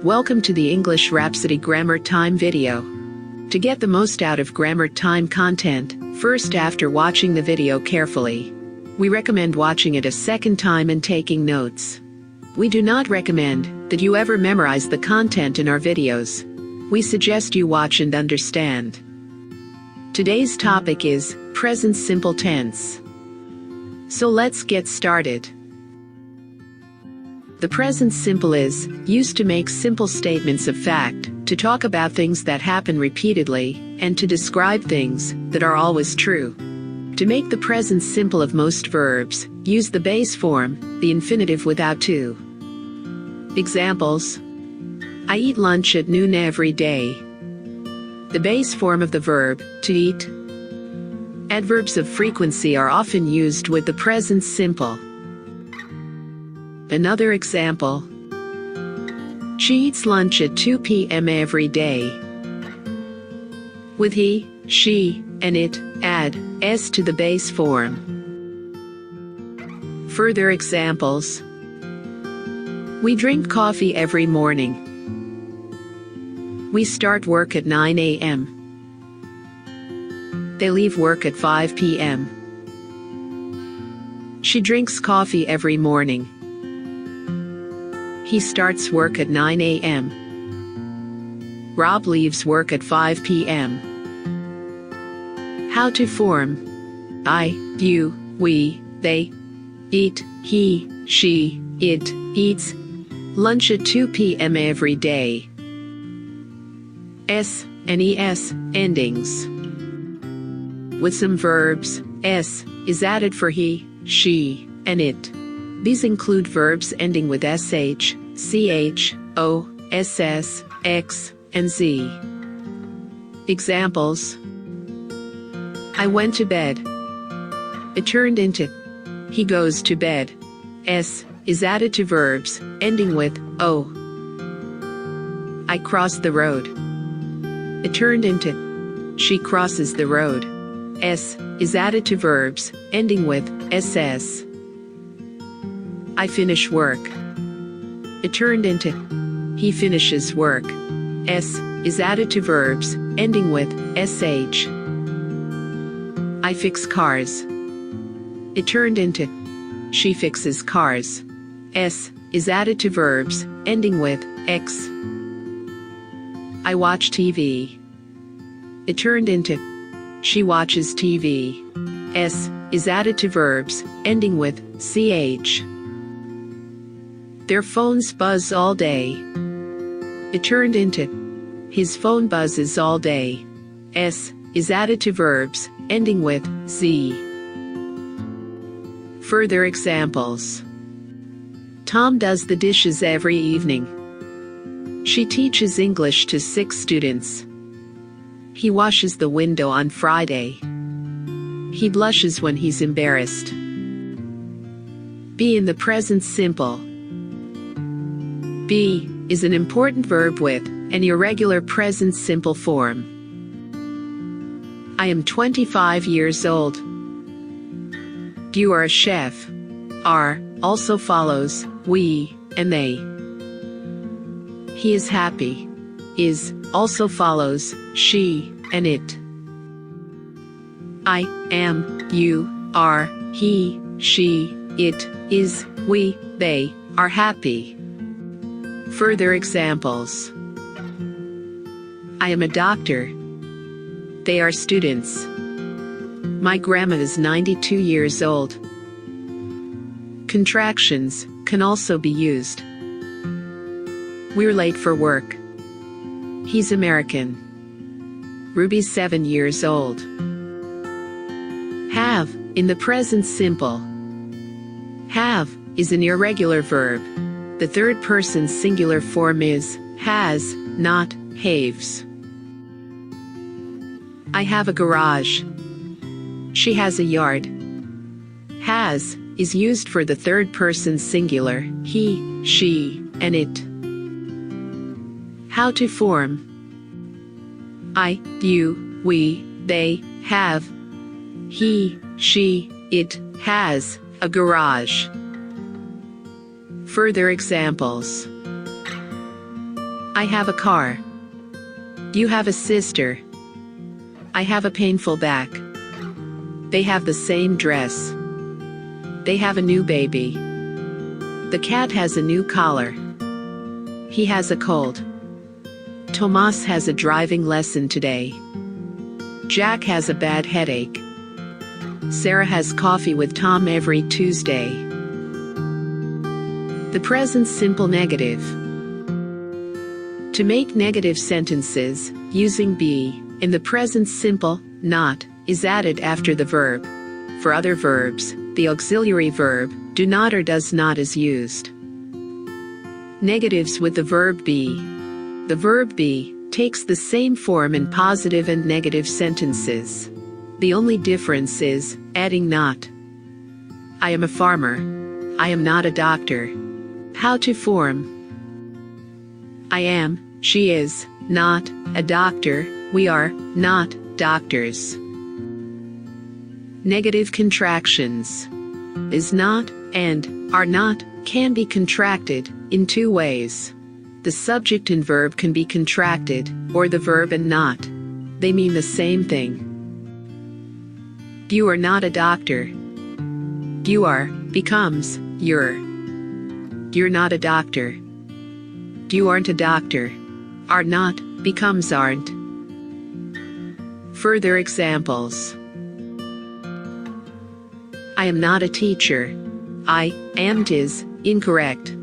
Welcome to the English Rhapsody Grammar Time video. To get the most out of Grammar Time content, first after watching the video carefully, we recommend watching it a second time and taking notes. We do not recommend that you ever memorize the content in our videos. We suggest you watch and understand. Today's topic is present simple tense. So let's get started. The present simple is used to make simple statements of fact, to talk about things that happen repeatedly, and to describe things that are always true. To make the present simple of most verbs, use the base form, the infinitive without to. Examples: I eat lunch at noon every day. The base form of the verb, to eat. Adverbs of frequency are often used with the present simple. Another example: she eats lunch at 2 p.m. every day. With he, she, and it, add s to the base form. Further examples: we drink coffee every morning. We start work at 9 a.m. They leave work at 5 p.m. She drinks coffee every morning. He starts work at 9 a.m. Rob leaves work at 5 p.m. How to form: I, you, we, they. Eat, he, she, it, eats. Lunch at 2 p.m. every day. S and es endings. With some verbs, s is added for he, she, and it. These include verbs ending with sh, ch, o, ss, x, and z. Examples: I went to bed. It turned into he goes to bed. S is added to verbs ending with o. I crossed the road. It turned into she crosses the road. S is added to verbs ending with ss. I finish work. It turned into he finishes work. S is added to verbs ending with sh. I fix cars. It turned into she fixes cars. S is added to verbs ending with x. I watch TV. It turned into she watches TV. S is added to verbs ending with ch. Their phones buzz all day. It turned into his phone buzzes all day. S is added to verbs ending with z. Further examples: Tom does the dishes every evening. She teaches English to 6 students. He washes the window on Friday. He blushes when he's embarrassed. Be in the present simple. Be is an important verb with an irregular present simple form. I am 25 years old. You are a chef. Are also follows we and they. He is happy. Is also follows she and it. I am, you, are, he, she, it, is, we, they are happy. Further examples: I am a doctor. They are students. My grandma is 92 years old. Contractions can also be used. We're late for work. He's American. Ruby's 7 years old. Have in the present simple. Have is an irregular verb. The third person singular form is has, not haves. I have a garage. She has a yard. Has is used for the third person singular, he, she, and it. How to form: I, you, we, they have. He, she, it has a garage. Further examples: I have a car. You have a sister. I have a painful back. They have the same dress. They have a new baby. The cat has a new collar. He has a cold. Tomas has a driving lesson today. Jack has a bad headache. Sarah has coffee with Tom every Tuesday. The present simple negative. To make negative sentences, using be, in the present simple, not, is added after the verb. For other verbs, the auxiliary verb, do not or does not is used. Negatives with the verb be. The verb be takes the same form in positive and negative sentences. The only difference is adding not. I am a farmer. I am not a doctor. How to form. I am, she is, not, a doctor, we are, not, doctors. Negative contractions. Is not, and, are not, can be contracted, in two ways. The subject and verb can be contracted, or the verb and not. They mean the same thing. You are not a doctor. You are, becomes, you're. You're not a doctor. You aren't a doctor. Are not, becomes aren't. Further examples. I am not a teacher. I, am't is, incorrect.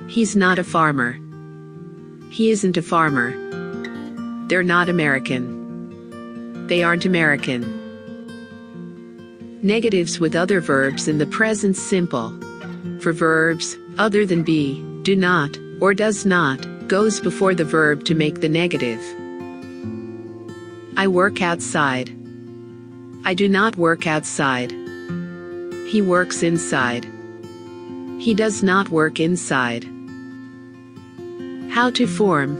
He's not a farmer. He isn't a farmer. They're not American. They aren't American. Negatives with other verbs in the present simple. For verbs, other than be, do not, or does not, goes before the verb to make the negative. I work outside. I do not work outside. He works inside. He does not work inside. How to form.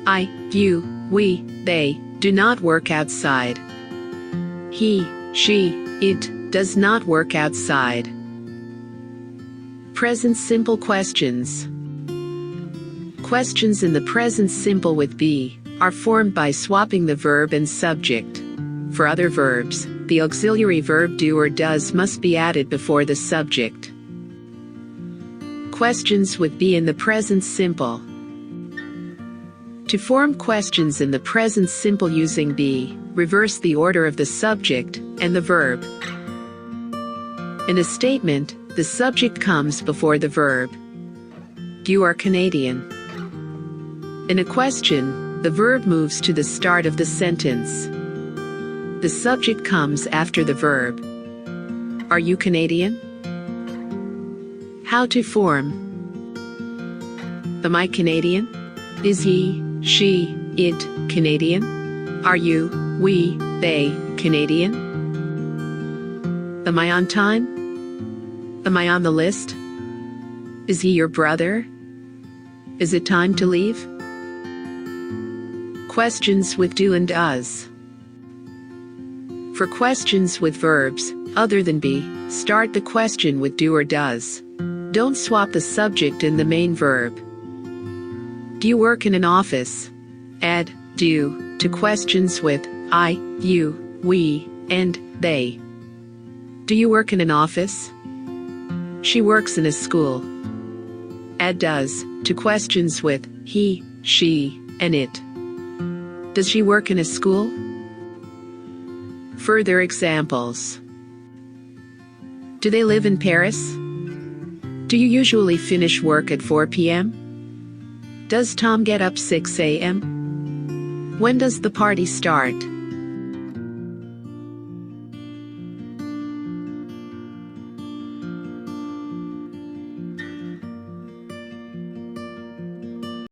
I, you, we, they, do not work outside. He, she, it, does not work outside. Present simple questions. Questions in the present simple with be are formed by swapping the verb and subject. For other verbs, the auxiliary verb do or does must be added before the subject. Questions with be in the present simple. To form questions in the present simple using be, reverse the order of the subject and the verb. In a statement, the subject comes before the verb. You are Canadian. In a question, the verb moves to the start of the sentence. The subject comes after the verb. Are you Canadian? How to form. Am I Canadian? Is he, she, it, Canadian? Are you, we, they, Canadian? Am I on time? Am I on the list? Is he your brother? Is it time to leave? Questions with do and does. For questions with verbs, other than be, start the question with do or does. Don't swap the subject and the main verb. Do you work in an office? Add do to questions with I, you, we, and they. Do you work in an office? She works in a school. Add does to questions with he, she, and it. Does she work in a school? Further examples. Do they live in Paris? Do you usually finish work at 4 p.m.? Does Tom get up 6 a.m.? When does the party start?